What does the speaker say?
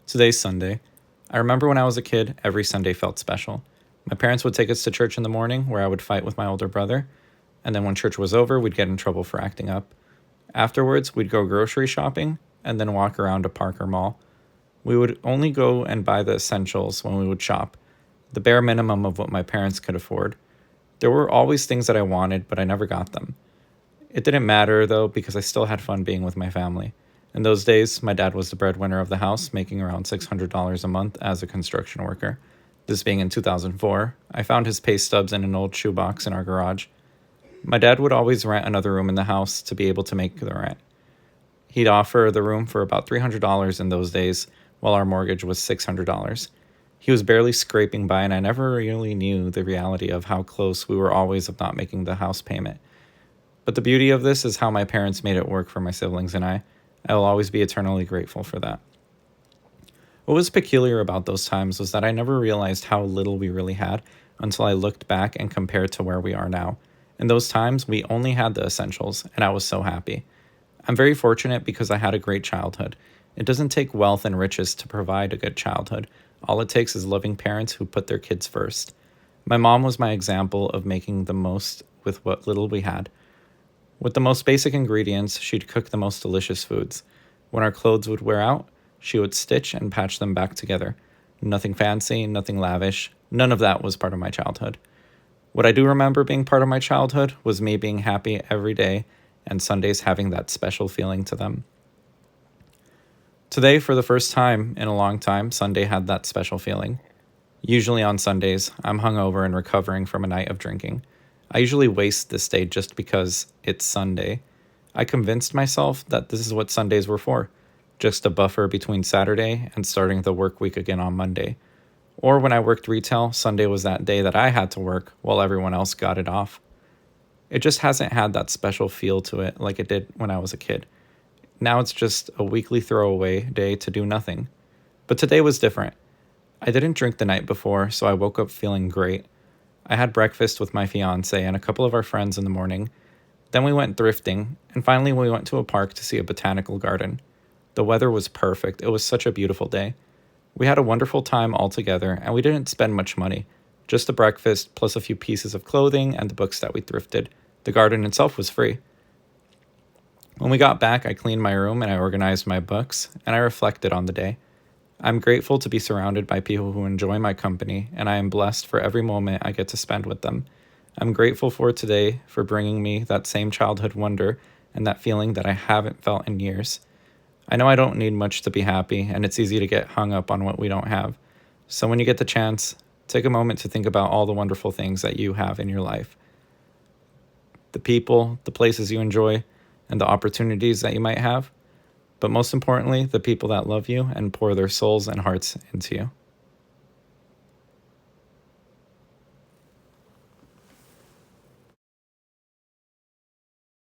Today's Sunday. I remember when I was a kid, every Sunday felt special. My parents would take us to church in the morning, where I would fight with my older brother, and then when church was over, we'd get in trouble for acting up. Afterwards, we'd go grocery shopping and then walk around a park or mall. We would only go and buy the essentials when we would shop, the bare minimum of what my parents could afford. There were always things that I wanted, but I never got them. It didn't matter, though, because I still had fun being with my family. In those days, my dad was the breadwinner of the house, making around $600 a month as a construction worker. This being in 2004, I found his pay stubs in an old shoebox in our garage. My dad would always rent another room in the house to be able to make the rent. He'd offer the room for about $300 in those days, while our mortgage was $600. He was barely scraping by, and I never really knew the reality of how close we were always of not making the house payment. But the beauty of this is how my parents made it work for my siblings and I. I will always be eternally grateful for that. What was peculiar about those times was that I never realized how little we really had until I looked back and compared to where we are now. In those times, we only had the essentials, and I was so happy. I'm very fortunate because I had a great childhood. It doesn't take wealth and riches to provide a good childhood. All it takes is loving parents who put their kids first. My mom was my example of making the most with what little we had. With the most basic ingredients, she'd cook the most delicious foods. When our clothes would wear out, she would stitch and patch them back together. Nothing fancy, nothing lavish. None of that was part of my childhood. What I do remember being part of my childhood was me being happy every day and Sundays having that special feeling to them. Today, for the first time in a long time, Sunday had that special feeling. Usually on Sundays, I'm hungover and recovering from a night of drinking. I usually waste this day just because it's Sunday. I convinced myself that this is what Sundays were for, just a buffer between Saturday and starting the work week again on Monday. Or when I worked retail, Sunday was that day that I had to work while everyone else got it off. It just hasn't had that special feel to it like it did when I was a kid. Now it's just a weekly throwaway day to do nothing. But today was different. I didn't drink the night before, so I woke up feeling great. I had breakfast with my fiance and a couple of our friends in the morning. Then we went thrifting, and finally we went to a park to see a botanical garden. The weather was perfect. It was such a beautiful day. We had a wonderful time all together, and we didn't spend much money. Just the breakfast, plus a few pieces of clothing and the books that we thrifted. The garden itself was free. When we got back, I cleaned my room and I organized my books, and I reflected on the day. I'm grateful to be surrounded by people who enjoy my company, and I am blessed for every moment I get to spend with them. I'm grateful for today for bringing me that same childhood wonder and that feeling that I haven't felt in years. I know I don't need much to be happy, and it's easy to get hung up on what we don't have. So when you get the chance, take a moment to think about all the wonderful things that you have in your life. The people, the places you enjoy, and the opportunities that you might have. But most importantly, the people that love you and pour their souls and hearts into you.